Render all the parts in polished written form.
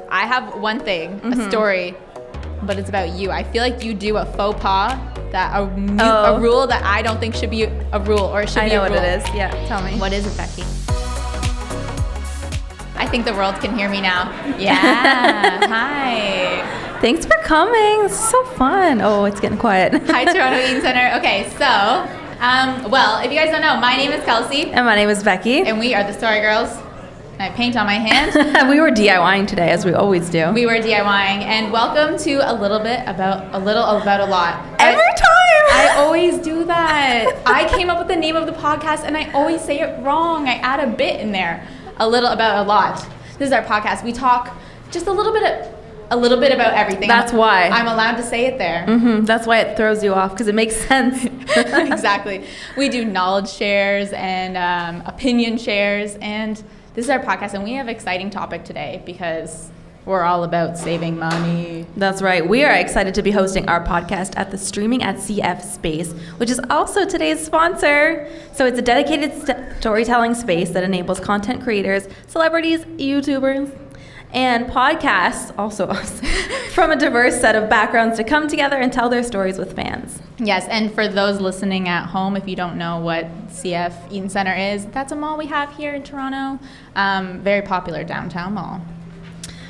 I have one thing, a story, but it's about you. I feel like you do a faux pas, a rule that I don't think should be a rule, or it should be a rule. I know what it is. Yeah, tell me. What is it, Becky? I think the world can hear me now. Yeah. Hi. Thanks for coming. This is so fun. Oh, it's getting quiet. Hi, Toronto Eaton Center. Okay, so, well, if you guys don't know, my name is Kelsey. And my name is Becky. And we are the Story Girls. And I have paint on my hand. We were DIYing today, as we always do. We were DIYing, and welcome to a little about a lot. Every time! I always do that. I came up with the name of the podcast, and I always say it wrong. I add a bit in there. A little about a lot. This is our podcast. We talk just a little bit about everything. That's why. I'm allowed to say it there. Mm-hmm. That's why it throws you off, because it makes sense. Exactly. We do knowledge shares and opinion shares, and this is our podcast, and we have an exciting topic today because we're all about saving money. That's right. We are excited to be hosting our podcast at the Streaming at CF space, which is also today's sponsor. So it's a dedicated storytelling space that enables content creators, celebrities, YouTubers, and podcasts, also us, from a diverse set of backgrounds to come together and tell their stories with fans. Yes, and for those listening at home, if you don't know what CF Eaton Center is, that's a mall we have here in Toronto. Very popular downtown mall.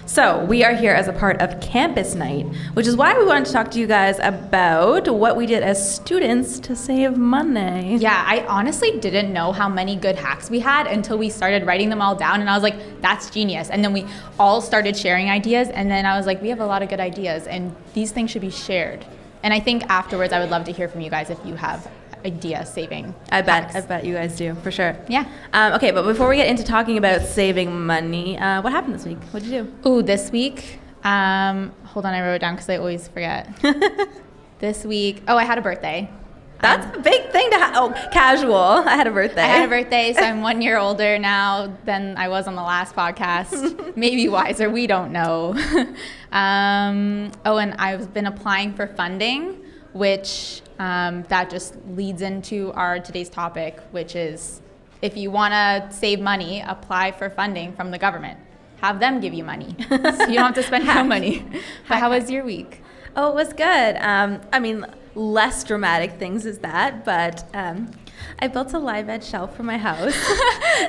So we are here as a part of Campus Night, which is why we wanted to talk to you guys about what we did as students to save money. Yeah, I honestly didn't know how many good hacks we had until we started writing them all down, and I was like, that's genius. And then we all started sharing ideas, and then I was like, we have a lot of good ideas, and these things should be shared. And I think afterwards I would love to hear from you guys if you have idea saving hacks. I bet you guys do, for sure. Yeah. Okay, but before we get into talking about saving money, what happened this week? What did you do? Ooh, this week, hold on, I wrote it down because I always forget. This week, I had a birthday. That's a big thing to have. Oh, casual. I had a birthday. So I'm 1 year older now than I was on the last podcast. Maybe wiser, we don't know. And I've been applying for funding, which that just leads into our today's topic, which is if you want to save money, apply for funding from the government. Have them give you money, so you don't have to spend your own money. But how was your week? Oh, it was good. Less dramatic things as that, but I built a live edge shelf for my house,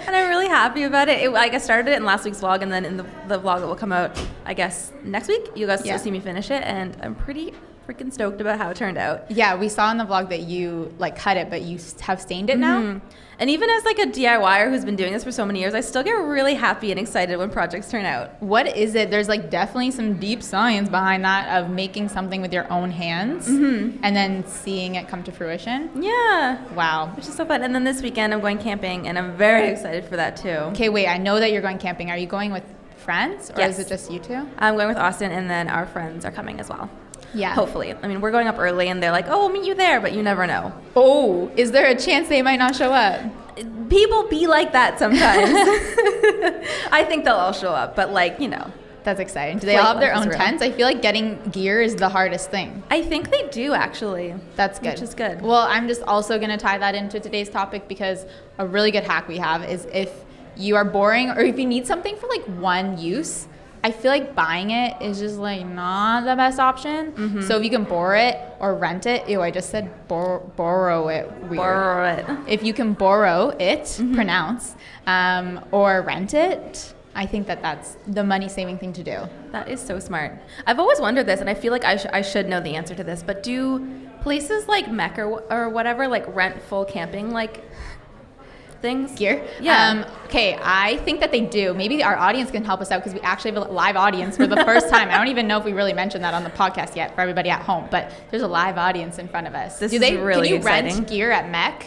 and I'm really happy about it. I started it in last week's vlog, and then in the vlog that will come out, I guess, next week, you guys will see me finish it, and I'm pretty freaking stoked about how it turned out. Yeah, we saw in the vlog that you cut it, but you have stained it now. And even as a DIYer who's been doing this for so many years, I still get really happy and excited when projects turn out. What is it? There's definitely some deep science behind that of making something with your own hands and then seeing it come to fruition. Yeah. Wow. Which is so fun. And then this weekend I'm going camping, and I'm very excited for that too. Okay, wait, I know that you're going camping. Are you going with friends, or is it just you two? I'm going with Austin, and then our friends are coming as well. Yeah. Hopefully. We're going up early, and they're like, oh, we'll meet you there, but you never know. Oh, is there a chance they might not show up? People be like that sometimes. I think they'll all show up, but That's exciting. Do they all have their own tents? I feel like getting gear is the hardest thing. I think they do, actually. That's good. Which is good. Well, I'm just also going to tie that into today's topic, because a really good hack we have is if you are boring or if you need something for one use, I feel like buying it is just not the best option. So if you can borrow it or rent it, I just said borrow it weird. Borrow it. If you can borrow it, pronounce, or rent it, I think that's the money saving thing to do. That is so smart. I've always wondered this, and I feel like I should know the answer to this, but do places like Mecca or whatever rent full camping things? Gear? Yeah. Okay, I think that they do. Maybe our audience can help us out, because we actually have a live audience for the first time. I don't even know if we really mentioned that on the podcast yet for everybody at home, but there's a live audience in front of us. This is really exciting. Can you rent gear at Mech?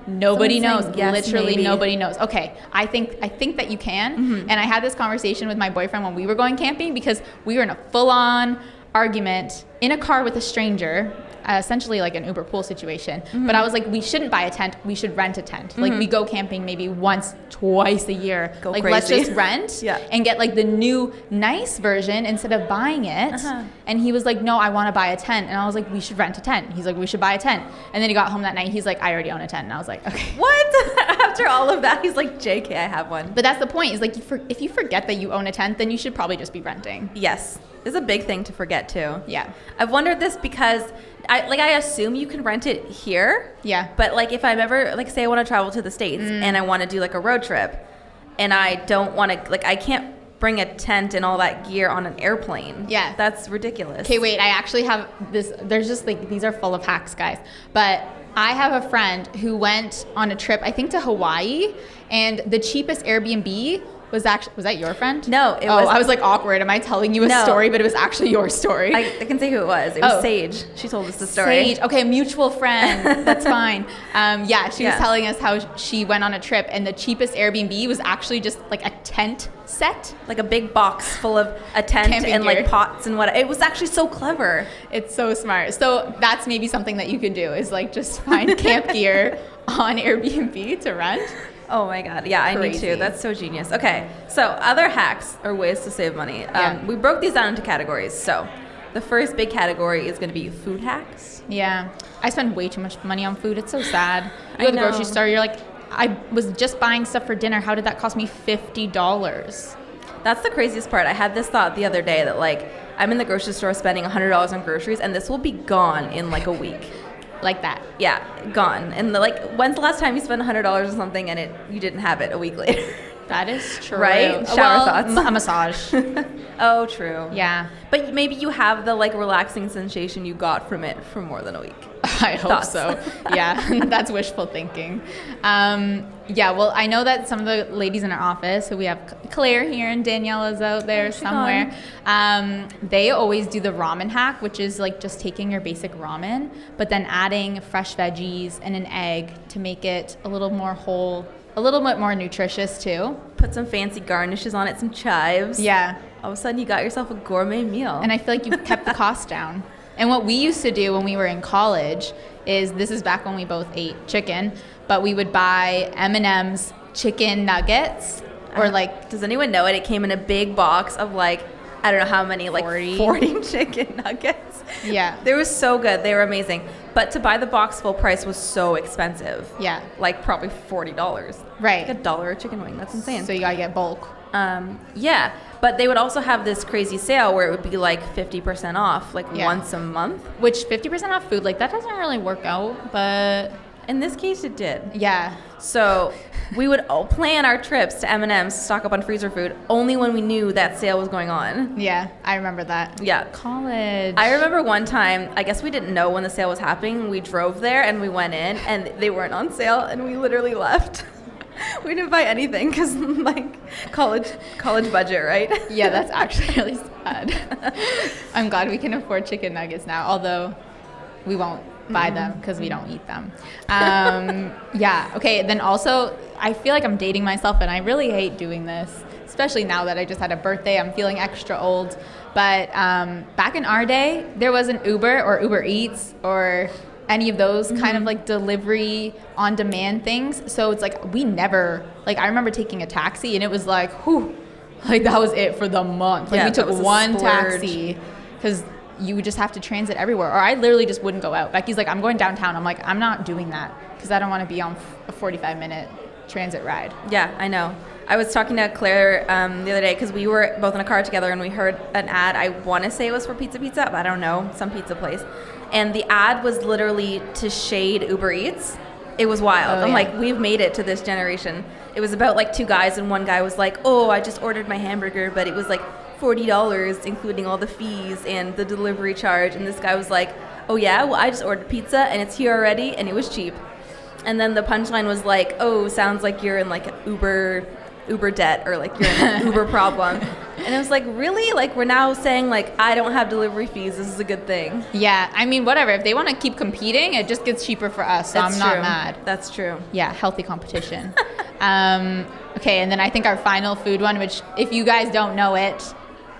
Nobody knows. Yes, literally maybe. Nobody knows. Okay, I think that you can. And I had this conversation with my boyfriend when we were going camping, because we were in a full-on argument in a car with a stranger, essentially an Uber pool situation. But I was like, we shouldn't buy a tent, we should rent a tent. We go camping maybe once, twice a year. Go crazy. Let's just rent and get the new nice version instead of buying it. And he was like, no, I want to buy a tent. And I was like, we should rent a tent. He's like, we should buy a tent. And then he got home that night, he's like, I already own a tent. And I was like, okay. What? After all of that, he's like, JK, I have one. But that's the point. Is like, if you forget that you own a tent, then you should probably just be renting. Yes. It's a big thing to forget too. Yeah. I've wondered this because I assume you can rent it here. Yeah. But like if I'm ever, like say I want to travel to the States and I want to do like a road trip and I don't want to, like I can't bring a tent and all that gear on an airplane. Yeah. That's ridiculous. Okay, wait, I actually have this, there's just like, these are full of hacks, guys. But I have a friend who went on a trip, I think to Hawaii, and the cheapest Airbnb was that your friend? No, it was. I was like awkward. Am I telling you a story, but it was actually your story? I can say who it was. It was Sage. She told us the story. Sage. Okay, a mutual friend. That's fine. She was telling us how she went on a trip and the cheapest Airbnb was actually just like a tent set. Like a big box full of a tent Camping and gear. like pots and what. It was actually so clever. It's so smart. So that's maybe something that you can do is like just find camp gear on Airbnb to rent. Oh my God. Yeah, I need to. That's so genius. Okay. So other hacks or ways to save money. We broke these down into categories. So the first big category is going to be food hacks. Yeah. I spend way too much money on food. It's so sad. You go to the grocery store, you're like, I was just buying stuff for dinner. How did that cost me $50? That's the craziest part. I had this thought the other day that like I'm in the grocery store spending $100 on groceries and this will be gone in like a week. Like that. Yeah, gone. And when's the last time you spent $100 on something and you didn't have it a week later? That is true. Right? Shower thoughts. A massage. Oh, true. Yeah. But maybe you have the like relaxing sensation you got from it for more than a week. I hope so. Yeah, that's wishful thinking. Well, I know that some of the ladies in our office, so we have Claire here and Daniella's out there somewhere, they always do the ramen hack, which is like just taking your basic ramen, but then adding fresh veggies and an egg to make it a little more whole, a little bit more nutritious too. Put some fancy garnishes on it, some chives. Yeah. All of a sudden you got yourself a gourmet meal. And I feel like you've kept the cost down. And what we used to do when we were in college is, this is back when we both ate chicken, but we would buy M&M's chicken nuggets or like... Does anyone know it? It came in a big box of like, I don't know how many, like 40 chicken nuggets. Yeah. They were so good. They were amazing. But to buy the box full price was so expensive. Yeah. Like probably $40. Right. Like $1 a chicken wing. That's insane. So you gotta get bulk. Yeah. But they would also have this crazy sale where it would be like 50% off, like once a month. Which 50% off food, like that doesn't really work out, but... In this case, it did. Yeah. So we would all plan our trips to M&M's to stock up on freezer food only when we knew that sale was going on. Yeah, I remember that. Yeah. College. I remember one time, I guess we didn't know when the sale was happening. We drove there and we went in and they weren't on sale and we literally left. We didn't buy anything because like college budget, right? Yeah, that's actually really sad. I'm glad we can afford chicken nuggets now, although we won't buy them because we don't eat them. Yeah, okay, then also I feel like I'm dating myself and I really hate doing this, especially now that I just had a birthday. I'm feeling extra old. But back in our day, there wasn't Uber or Uber Eats or any of those kind of like delivery on demand things. So it's like we never, like I remember taking a taxi and it was like, whew, like that was it for the month. Like we took one taxi because you would just have to transit everywhere. Or I literally just wouldn't go out. Becky's like, I'm going downtown. I'm like, I'm not doing that because I don't want to be on a 45-minute transit ride. Yeah, I know. I was talking to Claire the other day because we were both in a car together and we heard an ad. I want to say it was for Pizza, but I don't know, some pizza place. And the ad was literally to shade Uber Eats. It was wild. I'm like, we've made it to this generation. It was about like two guys and one guy was like, oh, I just ordered my hamburger, but it was like $40, including all the fees and the delivery charge. And this guy was like, oh yeah, well I just ordered pizza and it's here already and it was cheap. And then the punchline was like, oh, sounds like you're in like Uber debt or like you're in an Uber problem. And it was like, really? Like we're now saying like, I don't have delivery fees. This is a good thing. Yeah, I mean, whatever. If they want to keep competing, it just gets cheaper for us. So I'm not mad. That's true. Yeah, healthy competition. Okay, and then I think our final food one, which if you guys don't know it,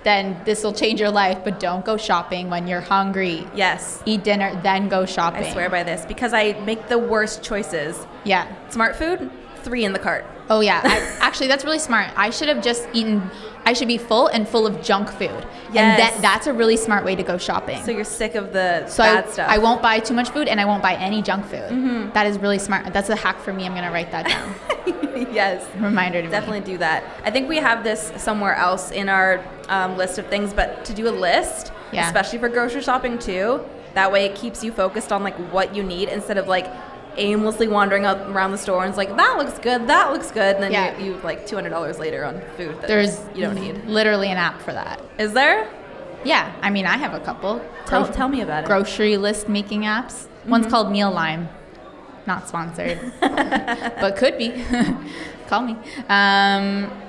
then this will change your life, but don't go shopping when you're hungry. Yes. Eat dinner, then go shopping. I swear by this because I make the worst choices. Yeah. Smart food, 3 in the cart. Oh yeah, actually that's really smart. I should have just eaten, I should be full of junk food. Yes. And that's a really smart way to go shopping. So you're sick of the bad stuff. I won't buy too much food and I won't buy any junk food. That is really smart. That's a hack for me. I'm going to write that down. Yes. Reminder to Definitely do that. I think we have this somewhere else in our list of things, but to do a list, especially for grocery shopping too, that way it keeps you focused on like what you need instead of like aimlessly wandering up around the store and it's like, that looks good, and then you like $200 later on food that you don't need. Literally an app for that. Is there? Yeah, I mean, I have a couple. Tell me about it. Grocery list making apps. One's called Meal Lime. Not sponsored, but could be. Call me.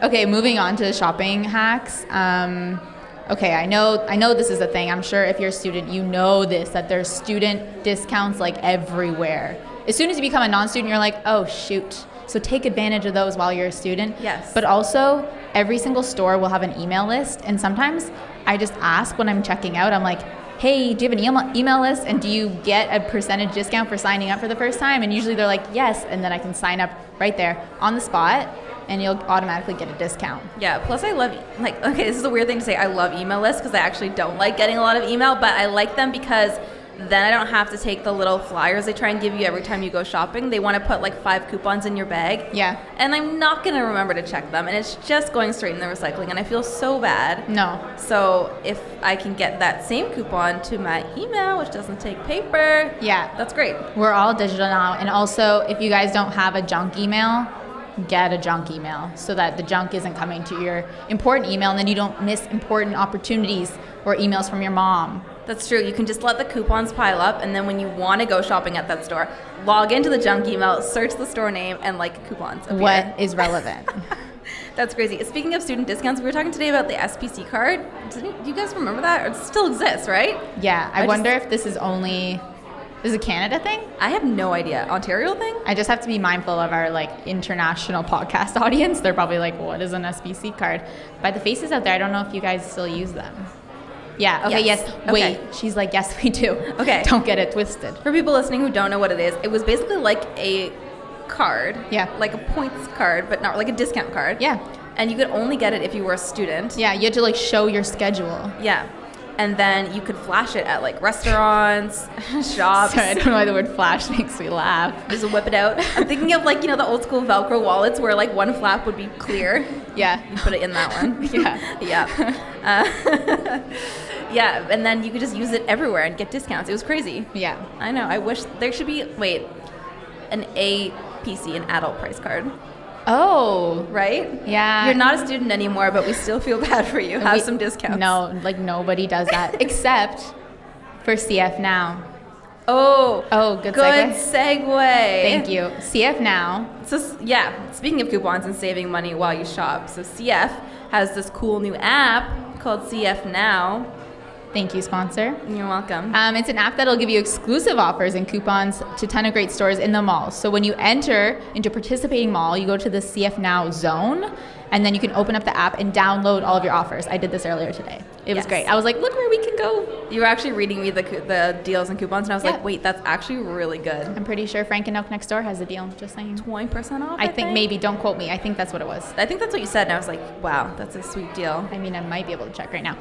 Okay, moving on to shopping hacks. Okay, I know this is a thing. I'm sure if you're a student, you know this, that there's student discounts like everywhere. As soon as you become a non-student, you're like, oh, shoot. So take advantage of those while you're a student. Yes. But also, every single store will have an email list. And sometimes I just ask when I'm checking out, I'm like, hey, do you have an email list? And do you get a percentage discount for signing up for the first time? And usually they're like, yes. And then I can sign up right there on the spot. And you'll automatically get a discount. Yeah, plus I love, like, okay, this is a weird thing to say. I love email lists because I actually don't like getting a lot of email, but I like them because then I don't have to take the little flyers they try and give you every time you go shopping. They want to put like 5 coupons in your bag. Yeah. And I'm not going to remember to check them. And it's just going straight in the recycling. And I feel so bad. No. So if I can get that same coupon to my email, which doesn't take paper, that's great. We're all digital now. And also, if you guys don't have a junk email, get a junk email so that the junk isn't coming to your important email and then you don't miss important opportunities or emails from your mom. That's true. You can just let the coupons pile up, and then when you want to go shopping at that store, log into the junk email, search the store name, and like coupons appear. What is relevant? That's crazy. Speaking of student discounts, we were talking today about the SPC card. Do you guys remember that? It still exists, right? Yeah. I wonder if this is only... Is it a Canada thing? I have no idea. Ontario thing? I just have to be mindful of our like international podcast audience. They're probably like, what is an SBC card? By the faces out there, I don't know if you guys still use them. Yeah, okay, yes. Wait, she's like, yes, we do. Okay. Don't get it twisted. For people listening who don't know what it is, it was basically like a card. Yeah. Like a points card, but not like a discount card. Yeah. And you could only get it if you were a student. Yeah, you had to like show your schedule. Yeah. And then you could flash it at like restaurants, shops. Sorry, I don't know why the word flash makes me laugh. Just whip it out. I'm thinking of like, the old school Velcro wallets where like one flap would be clear. Yeah. You put it in that one. Yeah. Yeah. Yeah, and then you could just use it everywhere and get discounts. It was crazy. Yeah. I know. I wish there should be, an APC, an adult price card. Oh. Right? Yeah. You're not a student anymore, but we still feel bad for you. Have some discounts. No, like nobody does that except for CF Now. Oh, good segue. Thank you. CF Now. So, yeah, speaking of coupons and saving money while you shop, so CF has this cool new app called CF Now. Thank you, sponsor. You're welcome. It's an app that'll give you exclusive offers and coupons to a ton of great stores in the mall. So when you enter into a participating mall, you go to the CF Now zone, and then you can open up the app and download all of your offers. I did this earlier today. It was great. I was like, look where we can go. You were actually reading me the deals and coupons, and I was like, wait, that's actually really good. I'm pretty sure Frank and Oak next door has a deal. Just saying. 20% off, I think maybe. Don't quote me. I think that's what it was. I think that's what you said, and I was like, wow, that's a sweet deal. I mean, I might be able to check right now.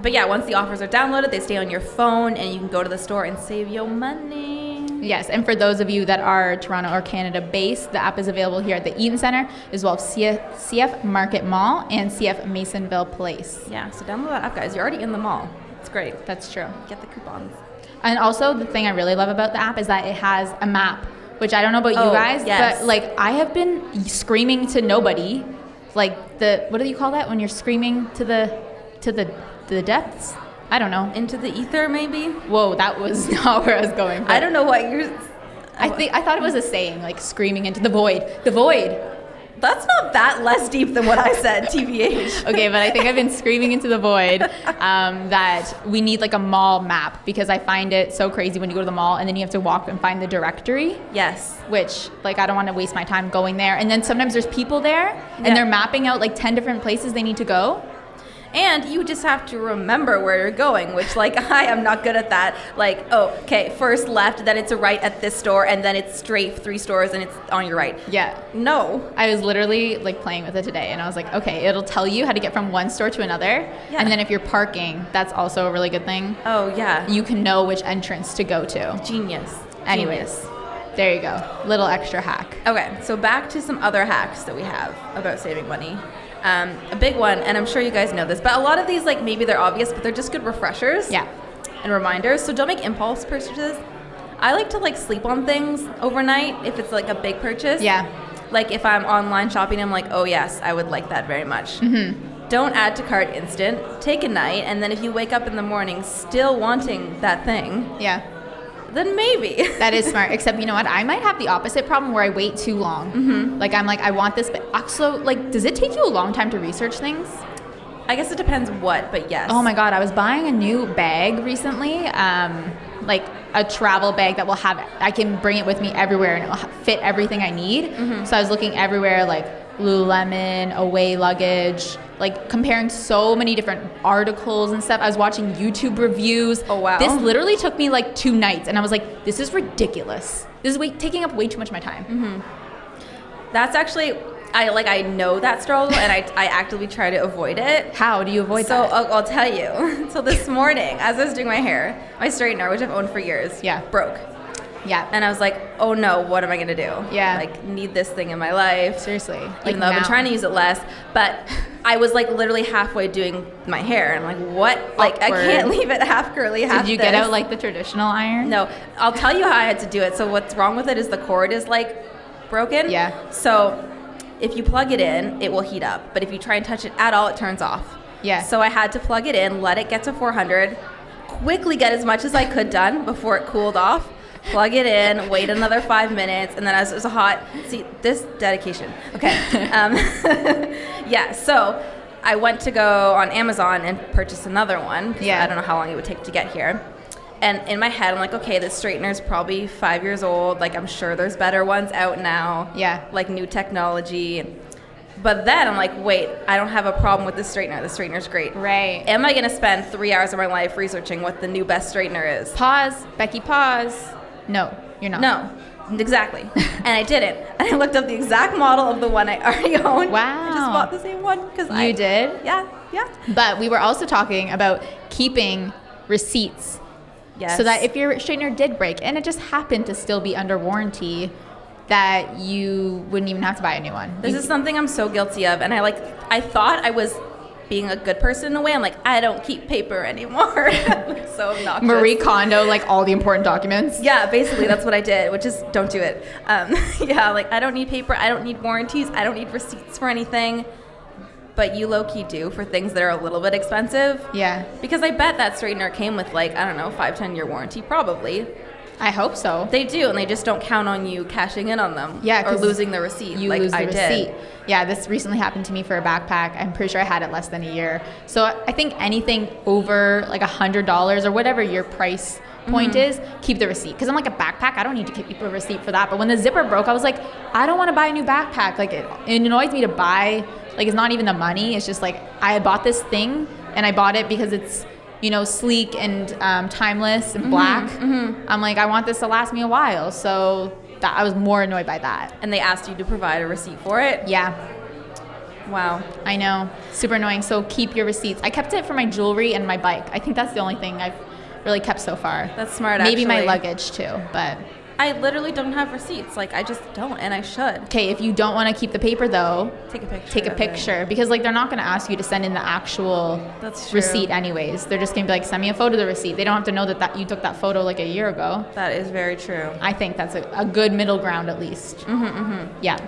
But yeah, once the offers are downloaded, they stay on your phone, and you can go to the store and save your money. Yes, and for those of you that are Toronto or Canada based, the app is available here at the Eaton Center, as well as CF Market Mall and CF Masonville Place. Yeah, so download that app, guys. You're already in the mall. It's great. That's true. Get the coupons. And also, the thing I really love about the app is that it has a map, which I don't know about you guys, but like I have been screaming to nobody, like what do you call that when you're screaming to the depths? I don't know. Into the ether, maybe? Whoa, that was not where I was going. I don't know what you're... I thought it was a saying, like screaming into the void. The void. That's not that less deep than what I said, TBH. Okay, but I think I've been screaming into the void that we need like a mall map, because I find it so crazy when you go to the mall and then you have to walk and find the directory. Yes. Which, like, I don't want to waste my time going there. And then sometimes there's people there and they're mapping out like 10 different places they need to go. And you just have to remember where you're going, which, like, I am not good at that. Like, first left, then it's a right at this store, and then it's straight 3 stores, and it's on your right. Yeah. No. I was literally, like, playing with it today, and I was like, okay, it'll tell you how to get from one store to another. Yeah. And then if you're parking, that's also a really good thing. Oh, yeah. You can know which entrance to go to. Genius. Anyways. There you go. Little extra hack. Okay, so back to some other hacks that we have about saving money. A big one, and I'm sure you guys know this, but a lot of these, like, maybe they're obvious, but they're just good refreshers. Yeah. And reminders. So don't make impulse purchases. I like to, like, sleep on things overnight if it's, like, a big purchase. Yeah. Like, if I'm online shopping, I'm like, oh, yes, I would like that very much. Mm-hmm. Don't add to cart instant. Take a night, and then if you wake up in the morning still wanting that thing, Yeah. then maybe. That is smart. Except, you know what? I might have the opposite problem where I wait too long. Mm-hmm. Like, I'm like, I want this, but also, like, does it take you a long time to research things? I guess it depends what, but yes. Oh my God, I was buying a new bag recently, like a travel bag that will have, I can bring it with me everywhere and it will fit everything I need. Mm-hmm. So I was looking everywhere, like Lululemon, away luggage, like comparing so many different articles and stuff. I was watching YouTube reviews. Oh, wow. This literally took me like 2 nights and I was like, this is ridiculous. This is taking up way too much of my time. Mm-hmm. That's actually, I know that struggle and I actively try to avoid it. How do you avoid So that? I'll tell you. So this morning, as I was doing my hair, my straightener, which I've owned for years, broke. Yeah. And I was like, oh no, what am I gonna do? Yeah. Like, need this thing in my life. Seriously. Even though I've been trying to use it less, but I was like literally halfway doing my hair. And I'm like, what? Like, I can't leave it half curly, half Did you get out like the traditional iron? No. I'll tell you how I had to do it. So what's wrong with it is the cord is like broken. Yeah. So if you plug it in, it will heat up. But if you try and touch it at all, it turns off. Yeah. So I had to plug it in, let it get to 400, quickly get as much as I could done before it cooled off. Plug it in, wait another 5 minutes, and then as it was hot, see, this dedication. Okay. Yeah, so I went to go on Amazon and purchase another one. Yeah. I don't know how long it would take to get here. And in my head, I'm like, okay, this straightener is probably 5 years old. Like, I'm sure there's better ones out now. Yeah. Like, new technology. But then I'm like, wait, I don't have a problem with this straightener. The straightener's great. Right. Am I going to spend 3 hours of my life researching what the new best straightener is? Pause. Becky, pause. No, you're not. No, exactly. And I didn't. And I looked up the exact model of the one I already owned. Wow. I just bought the same one because You did? Yeah. But we were also talking about keeping receipts. Yes. So that if your straightener did break and it just happened to still be under warranty, that you wouldn't even have to buy a new one. This is something I'm so guilty of. And I thought I was being a good person in a way. I'm like, I don't keep paper anymore. So obnoxious. Marie Kondo, like all the important documents. Yeah, basically that's what I did, which is don't do it. Yeah, like I don't need paper, I don't need warranties, I don't need receipts for anything. But you low-key do for things that are a little bit expensive. Yeah. Because I bet that straightener came with like, I don't know, 5-10 year warranty, probably. I hope so. They do, and they just don't count on you cashing in on them. Yeah, or losing the receipt. You like lose the I receipt. did. Yeah, this recently happened to me for a backpack. I'm pretty sure I had it less than a year. So I think anything over like $100 or whatever your price point is, keep the receipt. Because I'm like a backpack, I don't need to keep a receipt for that. But when the zipper broke, I was like, I don't want to buy a new backpack. Like it annoys me to buy. Like it's not even the money. It's just like I had bought this thing and I bought it because it's, you know, sleek and timeless and black. I'm like, I want this to last me a while. So I was more annoyed by that. And they asked you to provide a receipt for it? Yeah. Wow. I know. Super annoying. So keep your receipts. I kept it for my jewelry and my bike. I think that's the only thing I've really kept so far. That's smart, Maybe my actually. luggage too, but... I literally don't have receipts. Like, I just don't, and I should. Okay, if you don't want to keep the paper though, Take a picture. take a of picture. it. Because like they're not going to ask you to send in the actual That's true. receipt anyways. They're just going to be like, send me a photo of the receipt. They don't have to know that you took that photo like a year ago. That is very true. I think that's a good middle ground at least. Yeah.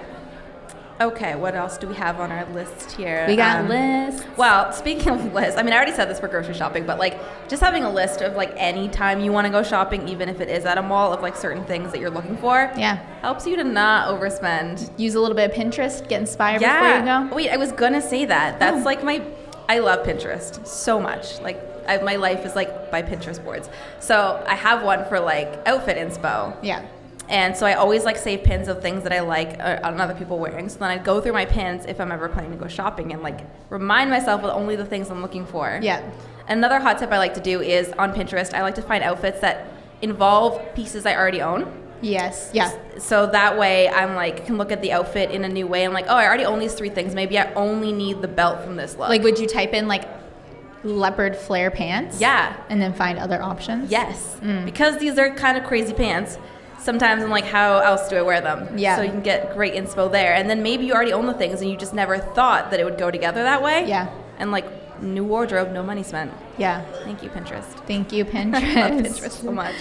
Okay, what else do we have on our list here? We got lists. Well, speaking of lists, I mean, I already said this for grocery shopping, but like just having a list of like any time you want to go shopping, even if it is at a mall, of like certain things that you're looking for. Yeah. Helps you to not overspend. Use a little bit of Pinterest, get inspired before you go. Wait, I was gonna say that. That's like I love Pinterest so much. Like my life is like by Pinterest boards. So I have one for like outfit inspo. Yeah. And so I always like save pins of things that I like on other people wearing. So then I go through my pins if I'm ever planning to go shopping and like remind myself of only the things I'm looking for. Yeah. Another hot tip I like to do is on Pinterest, I like to find outfits that involve pieces I already own. Yes. Yeah. So that way I'm like, can look at the outfit in a new way. I'm like, oh, I already own these 3 things. Maybe I only need the belt from this look. Like, would you type in like leopard flare pants? Yeah. And then find other options? Yes. Because these are kind of crazy pants. sometimes I'm like, how else do I wear them? Yeah. So you can get great inspo there. And then maybe you already own the things and you just never thought that it would go together that way. Yeah. And like, new wardrobe, no money spent. Yeah. Thank you, Pinterest. Thank you, Pinterest. I love Pinterest so much.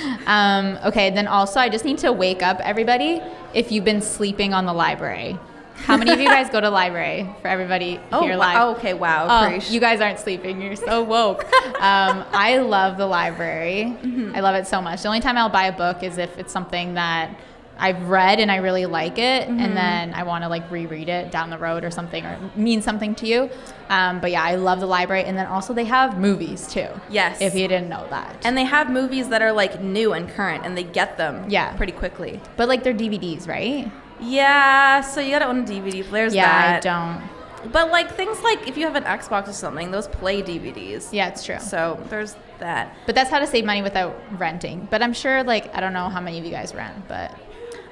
Okay, then also I just need to wake up everybody if you've been sleeping on the library. How many of you guys go to library for everybody here live? Oh, okay, wow. You guys aren't sleeping. You're so woke. I love the library. I love it so much. The only time I'll buy a book is if it's something that I've read and I really like it, and then I want to like reread it down the road or something, or mean something to you. But yeah, I love the library. And then also they have movies too. Yes. If you didn't know that. And they have movies that are like new and current, and they get them pretty quickly. But like they're DVDs, right? Yeah, so you gotta own a DVD. There's that. Yeah, I don't. But like things like if you have an Xbox or something, those play DVDs. Yeah, it's true. So there's that. But that's how to save money without renting. But I'm sure, like, I don't know how many of you guys rent, but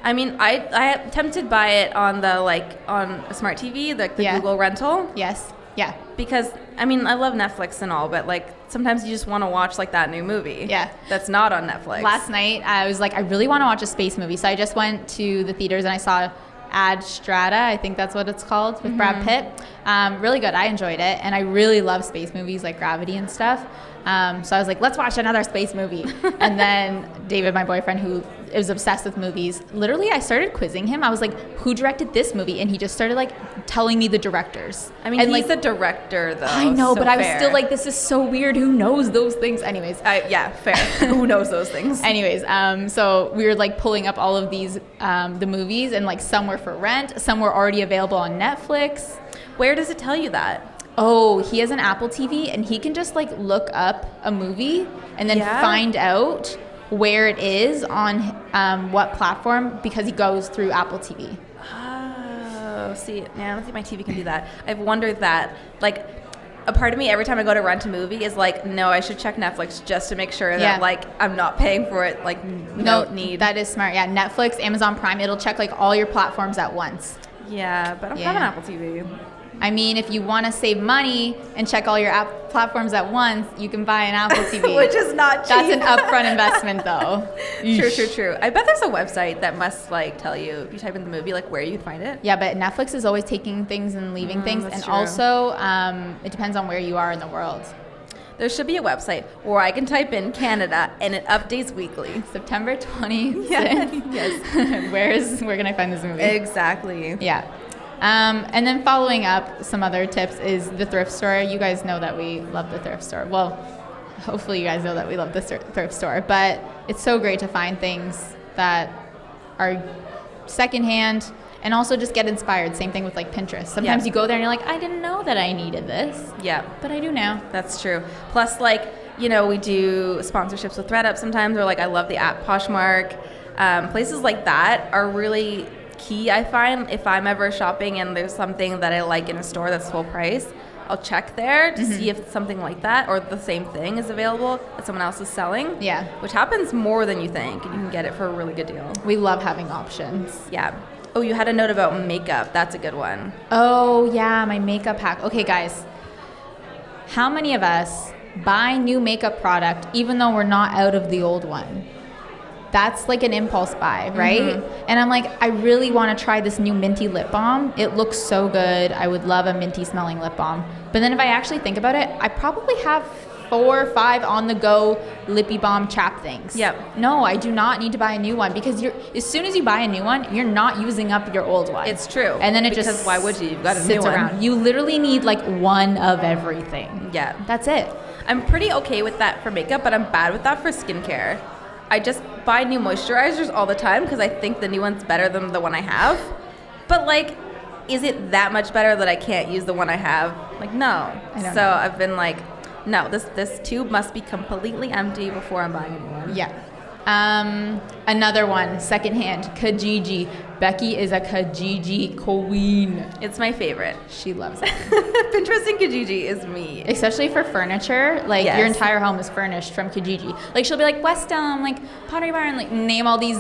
I mean, I attempted to buy it on a smart TV, the Google rental. Yes. Yeah. Because I mean, I love Netflix and all, but like sometimes you just want to watch like that new movie. Yeah. That's not on Netflix. Last night I was like, I really want to watch a space movie, so I just went to the theaters and I saw Ad Strata, I think that's what it's called, with Brad Pitt. Really good. I enjoyed it, and I really love space movies like Gravity and stuff. So I was like, let's watch another space movie. And then David, my boyfriend, who is obsessed with movies, literally I started quizzing him. I was like, who directed this movie? And he just started like telling me the directors. I mean, and he's like, a director though. I know, so but I was fair. still like, this is so weird. Who knows those things? Anyways. Yeah, fair. Who knows those things? Anyways, so we were like pulling up all of these, the movies, and like some were for rent, some were already available on Netflix. Where does it tell you that? Oh, he has an Apple TV, and he can just like look up a movie and then find out where it is on what platform, because he goes through Apple TV. Oh, see, I don't think my TV can do that. I've wondered that. Like, a part of me every time I go to rent a movie is like, no, I should check Netflix just to make sure that like I'm not paying for it. Like, no need. That is smart. Yeah, Netflix, Amazon Prime, it'll check like all your platforms at once. Yeah, but I don't have an Apple TV. I mean, if you want to save money and check all your app platforms at once, you can buy an Apple TV. Which is not cheap. That's an upfront investment, though. True. I bet there's a website that must like tell you, if you type in the movie, like where you can find it. Yeah, but Netflix is always taking things and leaving things. And true. also, it depends on where you are in the world. There should be a website where I can type in Canada and it updates weekly. September 26th. Yes. Where can I find this movie? Exactly. Yeah. And then following up, some other tips is the thrift store. You guys know that we love the thrift store. Well, hopefully you guys know that we love the thrift store. But it's so great to find things that are secondhand and also just get inspired. Same thing with like Pinterest. Sometimes you go there and you're like, I didn't know that I needed this. Yeah. But I do now. That's true. Plus, like, you know, we do sponsorships with ThredUp sometimes, or like I love the app Poshmark. Places like that are really key, I find. If I'm ever shopping and there's something that I like in a store that's full price, I'll check there to see if something like that or the same thing is available that someone else is selling. Yeah. Which happens more than you think, and you can get it for a really good deal. We love having options. Yeah. Oh, you had a note about makeup. That's a good one. Oh, yeah, my makeup hack. Okay, guys. How many of us buy new makeup product even though we're not out of the old one? That's like an impulse buy, right? And I'm like, I really want to try this new minty lip balm. It looks so good. I would love a minty smelling lip balm. But then if I actually think about it, I probably have 4 or 5 on the go lippy balm chap things. Yep. No, I do not need to buy a new one, because as soon as you buy a new one, you're not using up your old one. It's true. And then because why would you? You've got a new sits one. around. You literally need like one of everything. Yeah. That's it. I'm pretty okay with that for makeup, but I'm bad with that for skincare. I just buy new moisturizers all the time because I think the new one's better than the one I have. But like, is it that much better that I can't use the one I have? Like, no. I don't know. I've been like, no, this tube must be completely empty before I'm buying a new one. Yeah. Another one, secondhand, Kijiji. Becky is a Kijiji queen. It's my favorite. She loves it. Pinterest and Kijiji is me. Especially for furniture. Like, your entire home is furnished from Kijiji. Like, she'll be like, West Elm, like, Pottery Barn, like, name all these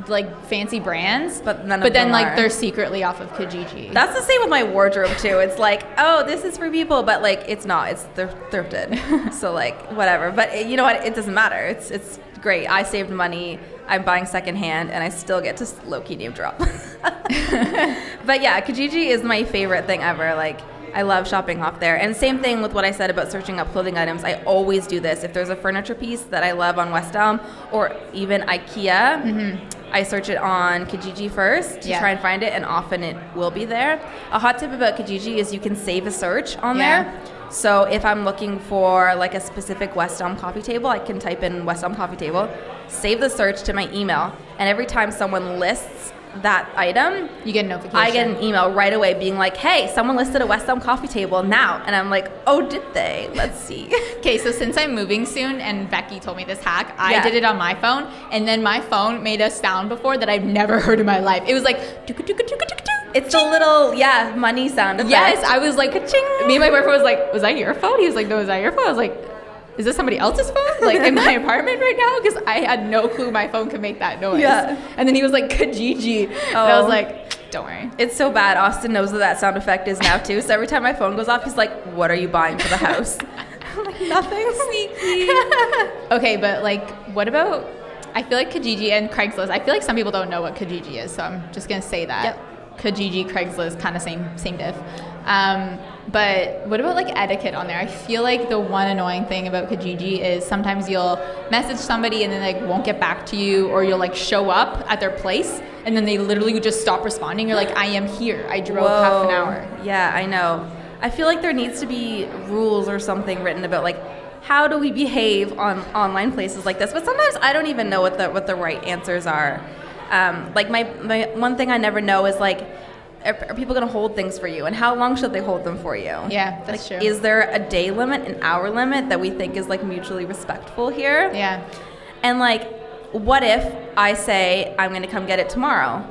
like fancy brands, but then like they're secretly off of Kijiji. That's the same with my wardrobe too. It's like, oh, this is for people, but like it's not. They're thrifted. So like whatever. But you know what? It doesn't matter. It's great. I saved money. I'm buying secondhand, and I still get to low-key name drop. But yeah, Kijiji is my favorite thing ever. Like, I love shopping off there. And same thing with what I said about searching up clothing items. I always do this. If there's a furniture piece that I love on West Elm or even IKEA, I search it on Kijiji first to try and find it, and often it will be there. A hot tip about Kijiji is you can save a search on there. So if I'm looking for like a specific West Elm coffee table, I can type in West Elm coffee table, save the search to my email, and every time someone lists that item, you get a notification. I get an email right away being like, hey, someone listed a West Elm coffee table now. And I'm like, oh, did they? Let's see. Okay, so since I'm moving soon and Becky told me this hack, I did it on my phone, and then my phone made a sound before that I've never heard in my life. It was like, it's a little, money sound effect. Yes, I was like, ka-ching. Me and my boyfriend was like, was that your phone? He was like, no, is that your phone? I was like, is this somebody else's phone? Like in my apartment right now? Because I had no clue my phone could make that noise. Yeah. And then he was like, Kijiji. And I was like, don't worry. It's so bad. Austin knows what that sound effect is now too. So every time my phone goes off, he's like, what are you buying for the house? I'm like, nothing. Sneaky. Okay, but like, what about, I feel like Kijiji and Craigslist, I feel like some people don't know what Kijiji is. So I'm just going to say that. Yep. Kijiji, Craigslist, kind of same diff. But what about like etiquette on there? I feel like the one annoying thing about Kijiji is sometimes you'll message somebody and then like won't get back to you, or you'll like show up at their place and then they literally would just stop responding. You're like, I am here. I drove half an hour. Yeah, I know. I feel like there needs to be rules or something written about like how do we behave on online places like this. But sometimes I don't even know what the right answers are. Like my one thing I never know is like, are people going to hold things for you, and how long should they hold them for you? Yeah, that's like, true. Is there a day limit, an hour limit that we think is like mutually respectful here? Yeah. And like, what if I say I'm going to come get it tomorrow,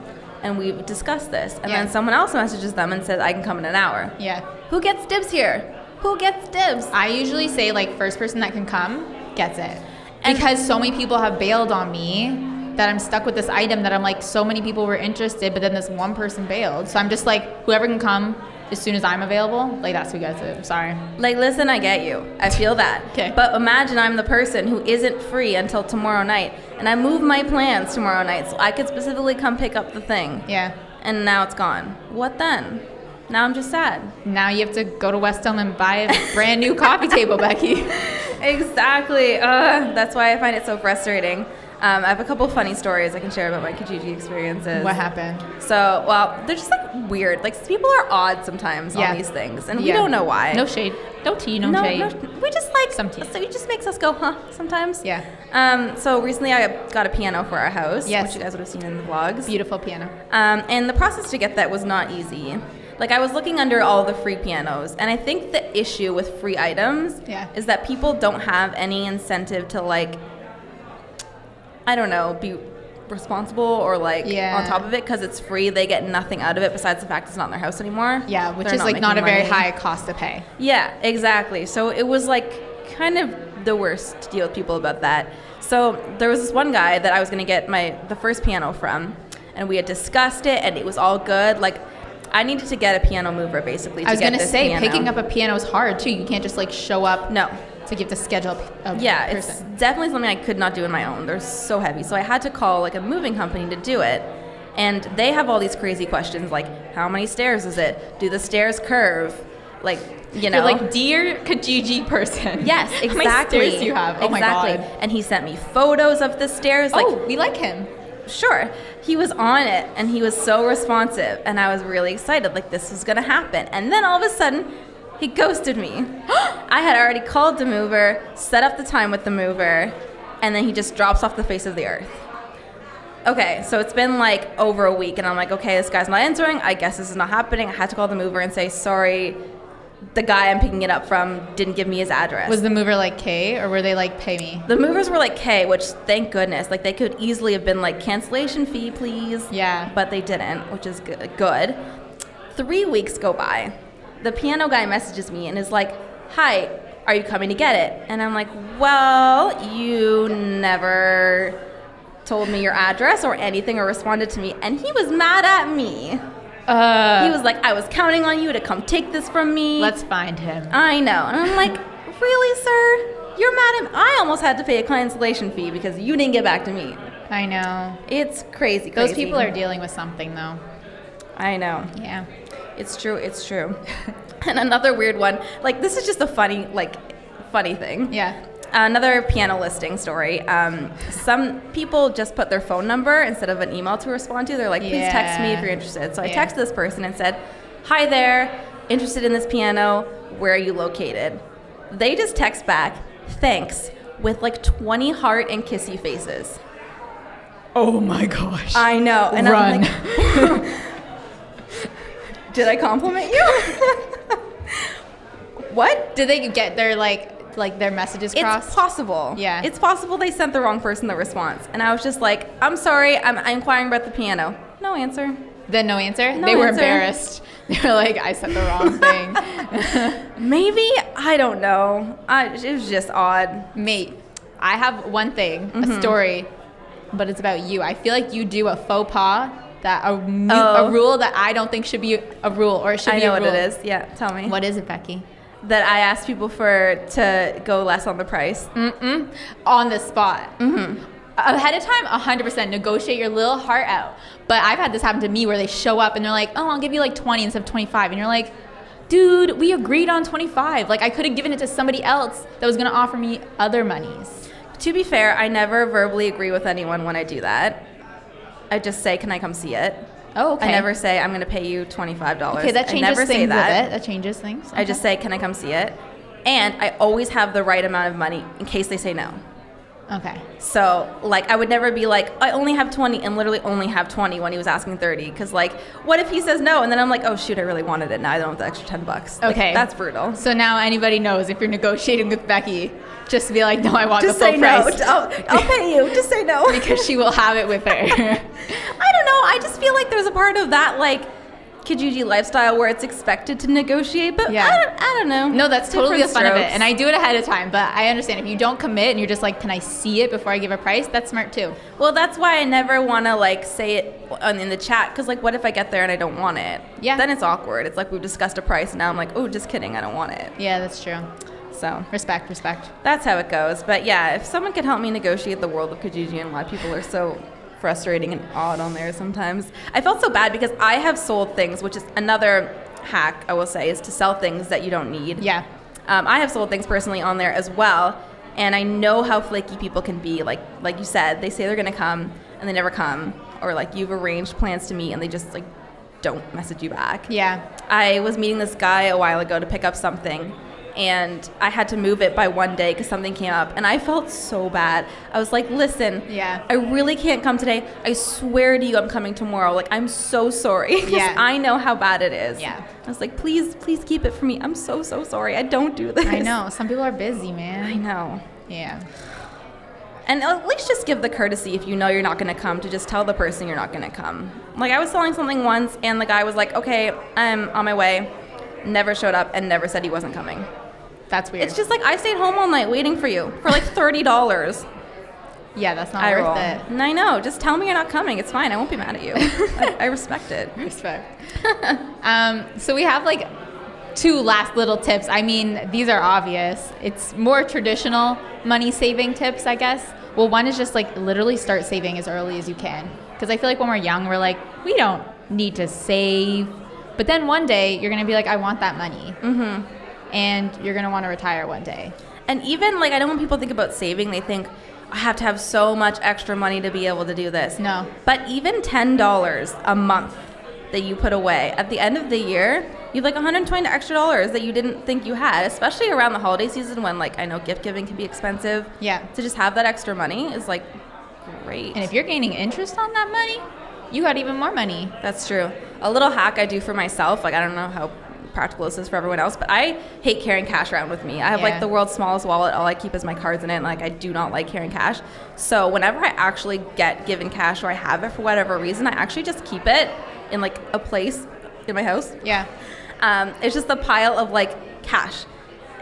and we've discussed this, and then someone else messages them and says I can come in an hour? Yeah. Who gets dibs here? Who gets dibs? I usually say like first person that can come gets it, because so many people have bailed on me that I'm stuck with this item that I'm like, so many people were interested, but then this one person bailed. So I'm just like, whoever can come as soon as I'm available, like that's who gets it. I'm sorry. Like, listen, I get you. I feel that. Okay. But imagine I'm the person who isn't free until tomorrow night, and I move my plans tomorrow night so I could specifically come pick up the thing. Yeah. And now it's gone. What then? Now I'm just sad. Now you have to go to West Elm and buy a brand new coffee table, Becky. Exactly. That's why I find it so frustrating. I have a couple of funny stories I can share about my Kijiji experiences. What happened? So, well, they're just like weird. Like, people are odd sometimes on these things, and we don't know why. No shade. No tea, no shade. No, we just like some tea. So it just makes us go, huh, sometimes. Yeah. So recently I got a piano for our house, yes, which you guys would have seen in the vlogs. Beautiful piano. And the process to get that was not easy. Like, I was looking under all the free pianos, and I think the issue with free items is that people don't have any incentive to, like, I don't know, be responsible or like on top of it, because it's free. They get nothing out of it besides the fact it's not in their house anymore. Yeah, which is like not a very high cost to pay. Yeah, exactly. So it was like kind of the worst to deal with people about that. So there was this one guy that I was going to get the first piano from, and we had discussed it, and it was all good. Like, I needed to get a piano mover basically to get this piano. I was going to say, picking up a piano is hard too. You can't just like show up. No. So you have to schedule a person. It's definitely something I could not do on my own. They're so heavy. So I had to call like a moving company to do it. And they have all these crazy questions like, how many stairs is it? Do the stairs curve? Like, you know. You're like, dear Kijiji person. Yes, exactly. How many stairs do you have? Oh my God. And he sent me photos of the stairs. Like, we like him. Sure. He was on it, and he was so responsive. And I was really excited. Like, this was going to happen. And then all of a sudden, he ghosted me. I had already called the mover, set up the time with the mover, and then he just drops off the face of the earth. Okay, so it's been like over a week, and I'm like, okay, this guy's not answering. I guess this is not happening. I had to call the mover and say, sorry, the guy I'm picking it up from didn't give me his address. Was the mover like K, or were they like, pay me? The movers were like K, which thank goodness. Like, they could easily have been like, cancellation fee, please. Yeah. But they didn't, which is good. 3 weeks go by. The piano guy messages me and is like, hi, are you coming to get it? And I'm like, well, you never told me your address or anything or responded to me, and he was mad at me. He was like, I was counting on you to come take this from me. Let's find him. I know. And I'm like, really, sir? You're mad at me? I almost had to pay a client installation fee because you didn't get back to me. I know. It's crazy. Those people are dealing with something, though. I know. Yeah. It's true. And another weird one, like, this is just a funny thing. Yeah. Another piano listing story. Some people just put their phone number instead of an email to respond to. They're like, please text me if you're interested. So I texted this person and said, hi there, interested in this piano, where are you located? They just text back, thanks, with like 20 heart and kissy faces. Oh my gosh. I know. And Run. I'm like, did I compliment you? What? Did they get their their messages crossed? It's possible. Yeah. It's possible they sent the wrong person the response. And I was just like, I'm sorry, I'm inquiring about the piano. No answer. Then no answer? No they were answer. embarrassed. They were like, I said the wrong thing. Maybe, I don't know. It was just odd. Mate, I have one thing, a story, but it's about you. I feel like you do a faux pas, a rule that I don't think should be a rule, or it should be a rule. I know what it is. Yeah, tell me. What is it, Becky? That I asked people to go less on the price. On the spot. Ahead of time, 100% negotiate your little heart out. But I've had this happen to me where they show up and they're like, oh, I'll give you like 20 instead of 25. And you're like, dude, we agreed on 25. Like, I could have given it to somebody else that was going to offer me other monies. To be fair, I never verbally agree with anyone when I do that. I just say, can I come see it? Oh, okay. I never say, I'm going to pay you $25. Okay, that changes I never things say that. a bit. That changes things. I just say, can I come see it? And I always have the right amount of money in case they say no. Okay. So, like, I would never be like, I only have 20 and literally only have 20 when he was asking 30. Because, like, what if he says no? And then I'm like, oh, shoot, I really wanted it. Now I don't have the extra $10. Like, okay. That's brutal. So now anybody knows if you're negotiating with Becky, just be like, no, I want just the full price. Just say no. I'll pay you. Just say no. Because she will have it with her. I don't know. I just feel like there's a part of that, like, Kijiji lifestyle where it's expected to negotiate, but yeah. I don't know. No, that's totally the fun of it. Strokes. And I do it ahead of time, but I understand if you don't commit and you're just like, can I see it before I give a price? That's smart too. Well, that's why I never want to like say it in the chat, because like what if I get there and I don't want it? Yeah. Then it's awkward. It's like we've discussed a price and now I'm like, oh, just kidding, I don't want it. Yeah, that's true. So respect. That's how it goes. But yeah, if someone could help me negotiate the world of Kijiji and why people are so frustrating and odd on there sometimes. I felt so bad because I have sold things, which is another hack I will say, is to sell things that you don't need. Yeah. I have sold things personally on there as well, and I know how flaky people can be. Like you said, they say they're gonna come and they never come, or like you've arranged plans to meet and they just like don't message you back. Yeah. I was meeting this guy a while ago to pick up something, and I had to move it by one day because something came up, and I felt so bad. I was like, listen, yeah, I really can't come today. I swear to you I'm coming tomorrow. Like, I'm so sorry. Yeah. I know how bad it is. Yeah. I was like, please keep it for me. I'm so sorry. I don't do this. I know. Some people are busy, man. I know. Yeah. And at least just give the courtesy if you know you're not going to come to just tell the person you're not going to come. Like, I was selling something once, and the guy was like, okay, I'm on my way. Never showed up and never said he wasn't coming. That's weird. It's just like I stayed home all night waiting for you for like $30. Yeah, that's not worth it. And I know. Just tell me you're not coming. It's fine. I won't be mad at you. I respect it. Respect. So we have like 2 last little tips. I mean, these are obvious. It's more traditional money saving tips, I guess. Well, one is just like literally start saving as early as you can. Because I feel like when we're young, we're like, we don't need to save. But then one day you're going to be like, I want that money. Mm-hmm. And you're going to want to retire one day. And even, like, I know when people think about saving, they think, I have to have so much extra money to be able to do this. No. But even $10 a month that you put away, at the end of the year, you have, like, $120 extra dollars that you didn't think you had, especially around the holiday season when, like, I know gift giving can be expensive. Yeah. To just have that extra money is, like, great. And if you're gaining interest on that money, you got even more money. That's true. A little hack I do for myself, like, I don't know how practical this is for everyone else, but I hate carrying cash around with me. I have like the world's smallest wallet. All I keep is my cards in it, and like I do not like carrying cash. So whenever I actually get given cash or I have it for whatever reason, I actually just keep it in like a place in my house. Yeah. It's just a pile of like cash.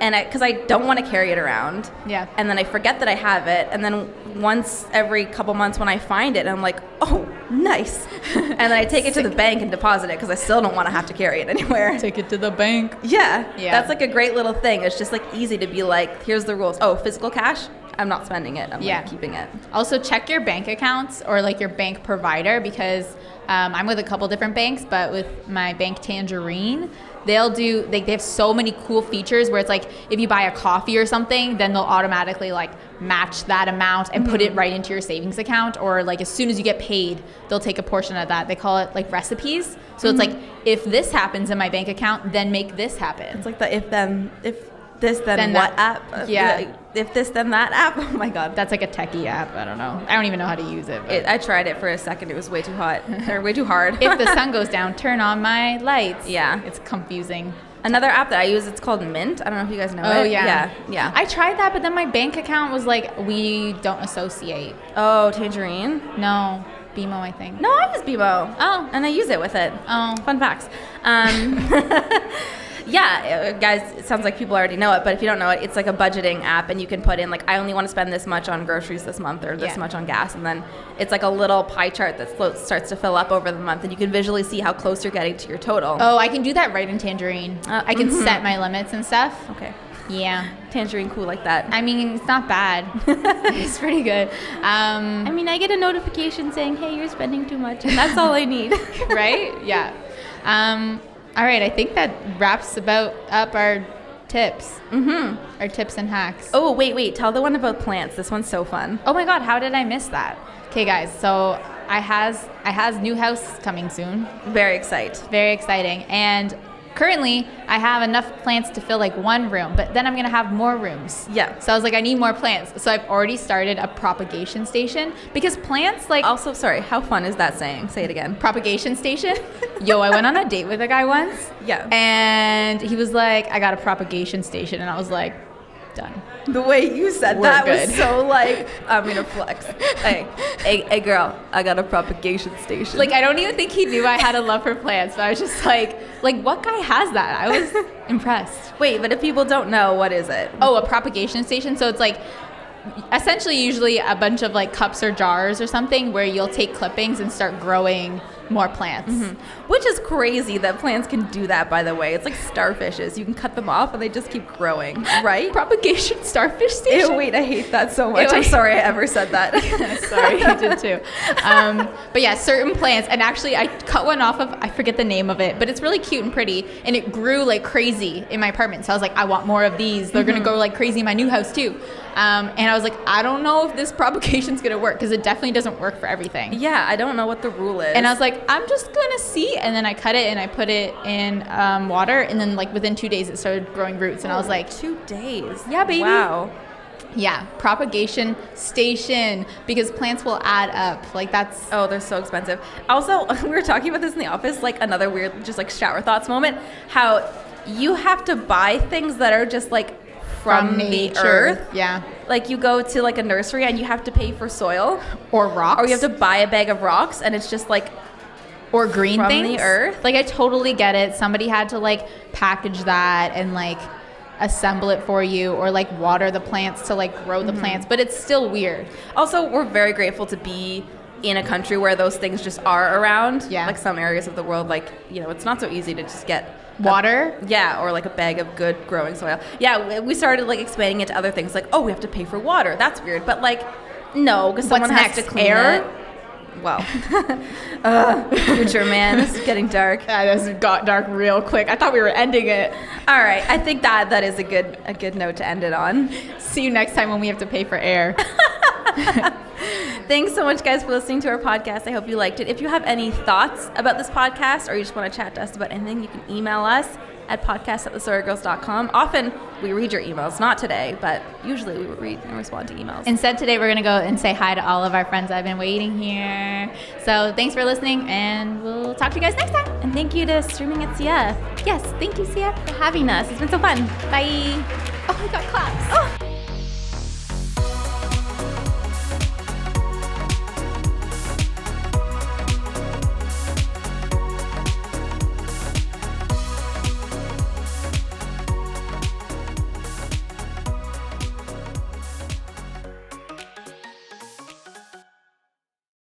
and because I don't want to carry it around. Yeah. And then I forget that I have it, and then once every couple months when I find it, I'm like, oh, nice. And then I take it to the bank and deposit it because I still don't want to have to carry it anywhere. Take it to the bank. Yeah. That's like a great little thing. It's just like easy to be like, here's the rules. Oh, physical cash? I'm not spending it. I'm like keeping it. Also, check your bank accounts or like your bank provider, because I'm with a couple different banks, but with my bank Tangerine, they have so many cool features where it's like if you buy a coffee or something, then they'll automatically like match that amount and put it right into your savings account, or like as soon as you get paid, they'll take a portion of that. They call it like recipes. So it's like, if this happens in my bank account, then make this happen. It's like the if this then what app? Yeah. If this then that app. Oh my god. That's like a techie app. I don't know. I don't even know how to use it. I tried it for a second. It was way too hot or way too hard. If the sun goes down, turn on my lights. Yeah. It's confusing. Another app that I use, it's called Mint. I don't know if you guys know it. Oh, yeah. Yeah. I tried that, but then my bank account was like, we don't associate. Oh, Tangerine? No. BMO, I think. No, I use BMO. Oh. And I use it with it. Oh. Fun facts. Yeah, guys, it sounds like people already know it, but if you don't know it, it's like a budgeting app, and you can put in like, I only want to spend this much on groceries this month, or this much on gas, and then it's like a little pie chart that starts to fill up over the month, and you can visually see how close you're getting to your total. Oh, I can do that right in Tangerine. I can set my limits and stuff. Okay. Yeah. Tangerine cool like that. I mean, it's not bad. It's pretty good. I mean, I get a notification saying, hey, you're spending too much, and that's all I need. Right? Yeah. All right, I think that wraps up our tips. Our tips and hacks. Oh, wait. Tell the one about plants. This one's so fun. Oh my God, how did I miss that? Okay, guys, so I has new house coming soon. Very excited. Very exciting. And currently, I have enough plants to fill like one room, but then I'm going to have more rooms. Yeah. So I was like, I need more plants. So I've already started a propagation station, because plants like... Also, sorry, how fun is that saying? Say it again. Propagation station? Yo, I went on a date with a guy once. Yeah. And he was like, I got a propagation station. And I was like, done. The way you said that was so like, I'm going to flex. Hey, girl, I got a propagation station. Like, I don't even think he knew I had a love for plants, but I was just like, what guy has that? I was impressed. Wait, but if people don't know, what is it? Oh, a propagation station. So it's like, essentially usually a bunch of like cups or jars or something where you'll take clippings and start growing more plants. Which is crazy that plants can do that, by the way. It's like starfishes. You can cut them off and they just keep growing, right? Propagation starfish station? Ew, wait, I hate that so much. I'm sorry I ever said that. Sorry, you did too. But yeah, certain plants, and actually I cut one off of, I forget the name of it, but it's really cute and pretty, and it grew like crazy in my apartment. So I was like, I want more of these. They're gonna go like crazy in my new house too. And I was like, I don't know if this propagation's gonna work, because it definitely doesn't work for everything. Yeah, I don't know what the rule is. And I was like, I'm just gonna see. And then I cut it and I put it in water, and then like within 2 days it started growing roots. And I was like, 2 days? Yeah, baby. Wow. Yeah, propagation station, because plants will add up. Like that's... Oh, they're so expensive. Also, we were talking about this in the office, like another weird, just like shower thoughts moment, how you have to buy things that are just like from the earth. Yeah. Like you go to like a nursery and you have to pay for soil. Or rocks. Or you have to buy a bag of rocks, and it's just like... Or green from things. the earth. Like I totally get it. Somebody had to like package that and like assemble it for you, or like water the plants to like grow the plants, but it's still weird. Also, we're very grateful to be in a country where those things just are around. Yeah. Like some areas of the world, like, you know, it's not so easy to just get water. Or like a bag of good growing soil. Yeah, we started like expanding it to other things, like, oh, we have to pay for water. That's weird. But like, no, because someone has to clean it. Wow. Future, man. This is getting dark. Yeah, this got dark real quick. I thought we were ending it. All right. I think that is a good note to end it on. See you next time when we have to pay for air. Thanks so much, guys, for listening to our podcast. I hope you liked it. If you have any thoughts about this podcast, or you just want to chat to us about anything, you can email us at podcast@TheSorryGirls.com. Often we read your emails, not today, but usually we read and respond to emails. Instead, today we're going to go and say hi to all of our friends that have been waiting here. So thanks for listening, and we'll talk to you guys next time. And thank you to Streaming at CF. Yes, thank you, CF, for having us. It's been so fun. Bye. Oh, I got claps. Oh.